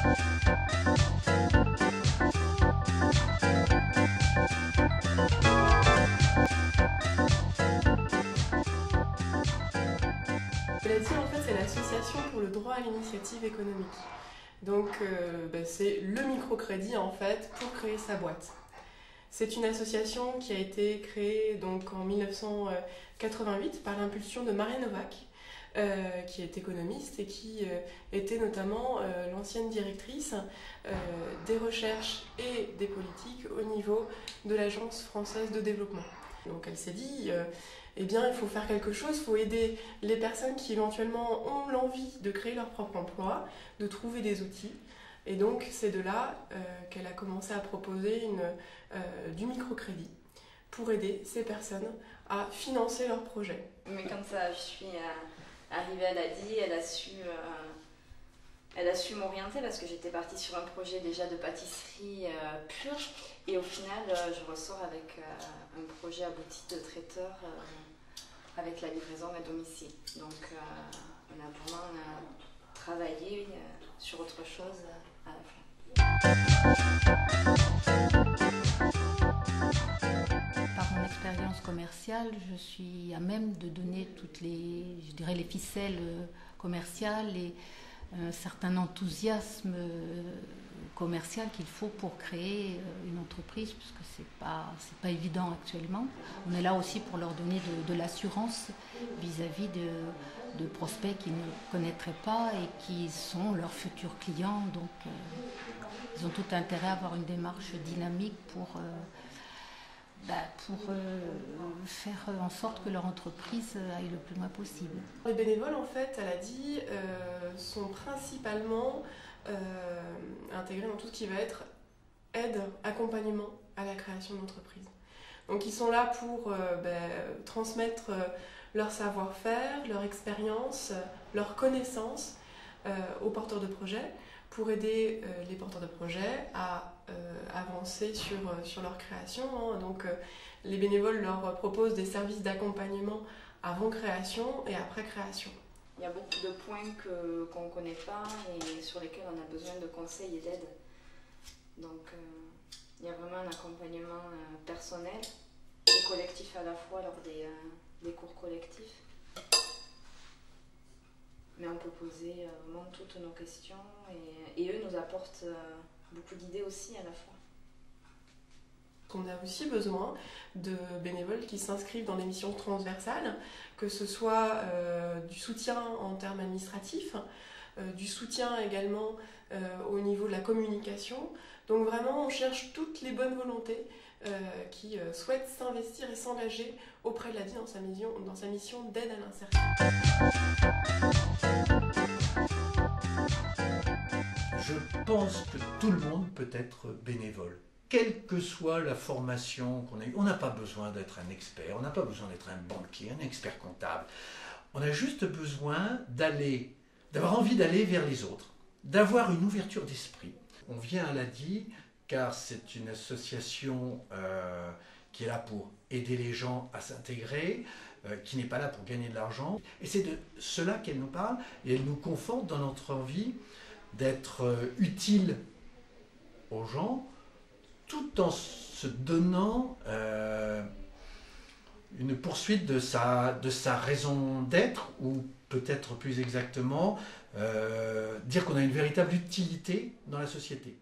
L'ADI, en fait, c'est l'association pour le droit à l'initiative économique. Donc, c'est le microcrédit, en fait, pour créer sa boîte. C'est une association qui a été créée donc, en 1988 par l'impulsion de Maria Novak, qui est économiste et qui était notamment l'ancienne directrice des recherches et des politiques au niveau de l'Agence française de développement. Donc elle s'est dit, eh bien il faut faire quelque chose, il faut aider les personnes qui éventuellement ont l'envie de créer leur propre emploi, de trouver des outils. Et donc c'est de là qu'elle a commencé à proposer du microcrédit pour aider ces personnes à financer leurs projets. Mais comme ça, je suis arrivée à l'ADI, elle a su m'orienter parce que j'étais partie sur un projet déjà de pâtisserie pure et au final je ressors avec un projet abouti de traiteur avec la livraison à domicile. Donc on a vraiment travaillé sur autre chose à la fin. Par mon expérience commerciale, je suis à même de donner toutes les ficelles commerciales et un certain enthousiasme commercial qu'il faut pour créer une entreprise, puisque c'est pas évident actuellement. On est là aussi pour leur donner de l'assurance vis-à-vis de prospects qui ne connaîtraient pas et qui sont leurs futurs clients. Donc ils ont tout intérêt à avoir une démarche dynamique pour faire en sorte que leur entreprise aille le plus loin possible. Les bénévoles, en fait, elle a dit, sont principalement intégrés dans tout ce qui va être aide, accompagnement à la création d'entreprise. Donc ils sont là pour transmettre leur savoir-faire, leur expérience, leurs connaissances aux porteurs de projets, pour aider les porteurs de projets à avancer sur leur création. Donc les bénévoles leur proposent des services d'accompagnement avant création et après création. Il y a beaucoup de points qu'on ne connaît pas et sur lesquels on a besoin de conseils et d'aide. Donc il y a vraiment un accompagnement personnel et collectif à la fois lors des cours collectifs. Mais on peut poser vraiment toutes nos questions et eux nous apportent beaucoup d'idées aussi à la fois. On a aussi besoin de bénévoles qui s'inscrivent dans des missions transversales, que ce soit du soutien en termes administratifs, du soutien également au niveau de la communication. Donc vraiment on cherche toutes les bonnes volontés qui souhaitent s'investir et s'engager auprès de l'ADI dans sa mission d'aide à l'insertion. Je pense que tout le monde peut être bénévole. Quelle que soit la formation qu'on a eue, on n'a pas besoin d'être un expert, on n'a pas besoin d'être un banquier, un expert comptable. On a juste besoin d'avoir envie d'aller vers les autres, d'avoir une ouverture d'esprit. On vient à l'ADI car c'est une association qui est là pour aider les gens à s'intégrer, qui n'est pas là pour gagner de l'argent. Et c'est de cela qu'elle nous parle et elle nous conforte dans notre envie d'être utile aux gens, tout en se donnant une poursuite de sa raison d'être, ou peut-être plus exactement, dire qu'on a une véritable utilité dans la société.